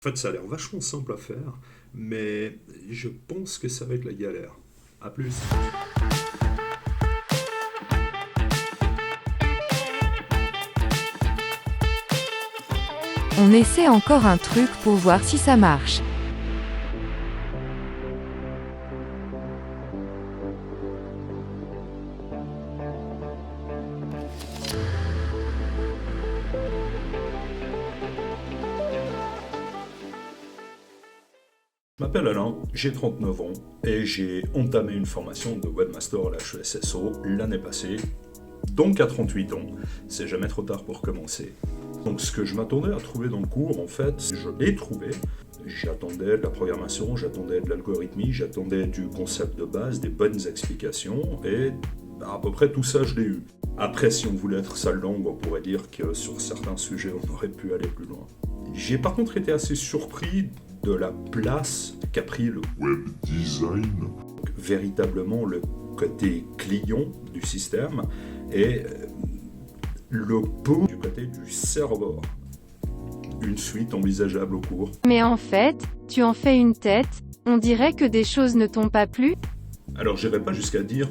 En fait, ça a l'air vachement simple à faire, mais je pense que ça va être la galère. À plus. On essaie encore un truc pour voir si ça marche. Je m'appelle Alain, j'ai 39 ans et j'ai entamé une formation de webmaster à la HESSO l'année passée. Donc à 38 ans, c'est jamais trop tard pour commencer. Donc ce que je m'attendais à trouver dans le cours, en fait, je l'ai trouvé. J'attendais de la programmation, j'attendais de l'algorithmie, j'attendais du concept de base, des bonnes explications, et à peu près tout ça je l'ai eu. Après, si on voulait être sale langue, on pourrait dire que sur certains sujets, on aurait pu aller plus loin. J'ai par contre été assez surpris de la place qu'a pris le web design, donc, véritablement le côté client du système, et le peu du côté du serveur. Une suite envisageable au cours. Mais en fait, tu en fais une tête, on dirait que des choses ne t'ont pas plu. Alors j'irai pas jusqu'à dire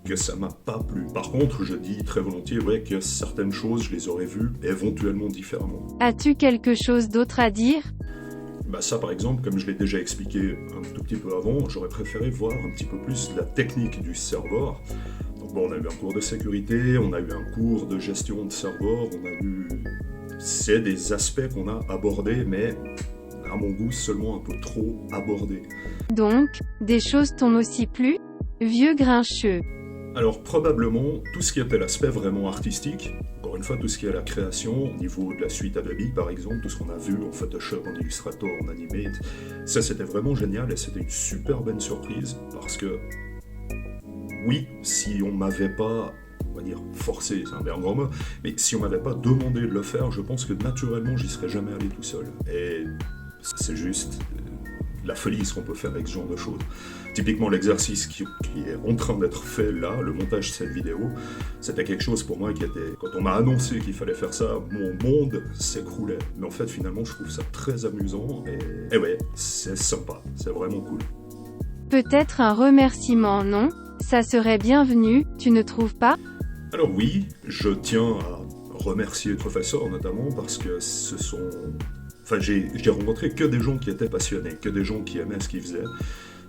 que ça m'a pas plu. Par contre, je dis très volontiers que certaines choses, je les aurais vues éventuellement différemment. As-tu quelque chose d'autre à dire? Ça par exemple, comme je l'ai déjà expliqué un tout petit peu avant, j'aurais préféré voir un petit peu plus la technique du serveur. Donc bon, on a eu un cours de sécurité, on a eu un cours de gestion de serveur, on a eu... C'est des aspects qu'on a abordés, mais à mon goût seulement un peu trop abordés. Donc, des choses t'ont aussi plu? Vieux grincheux. Alors probablement, tout ce qui était l'aspect vraiment artistique, encore une fois, tout ce qui est la création, au niveau de la suite Adobe par exemple, tout ce qu'on a vu en Photoshop, en Illustrator, en Animate, ça c'était vraiment génial et c'était une super bonne surprise parce que, oui, si on m'avait pas, on va dire forcé, c'est un bien grand mot, mais si on m'avait pas demandé de le faire, je pense que naturellement j'y serais jamais allé tout seul. Et c'est juste la folie ce qu'on peut faire avec ce genre de choses. Typiquement l'exercice qui est en train d'être fait là, le montage de cette vidéo, c'était quelque chose pour moi qui était... Quand on m'a annoncé qu'il fallait faire ça, mon monde s'écroulait. Mais en fait finalement je trouve ça très amusant et ouais, c'est sympa, c'est vraiment cool. Peut-être un remerciement, non? Ça serait bienvenu, tu ne trouves pas? Alors oui, je tiens à remercier le professeur notamment parce que ce sont... Enfin, j'ai rencontré que des gens qui étaient passionnés, que des gens qui aimaient ce qu'ils faisaient.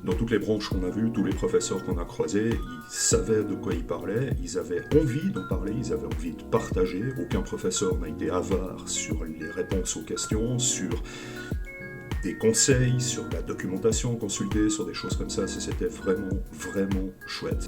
Dans toutes les branches qu'on a vues, tous les professeurs qu'on a croisés, ils savaient de quoi ils parlaient, ils avaient envie d'en parler, ils avaient envie de partager. Aucun professeur n'a été avare sur les réponses aux questions, sur des conseils, sur la documentation consultée, sur des choses comme ça. C'était vraiment, vraiment chouette.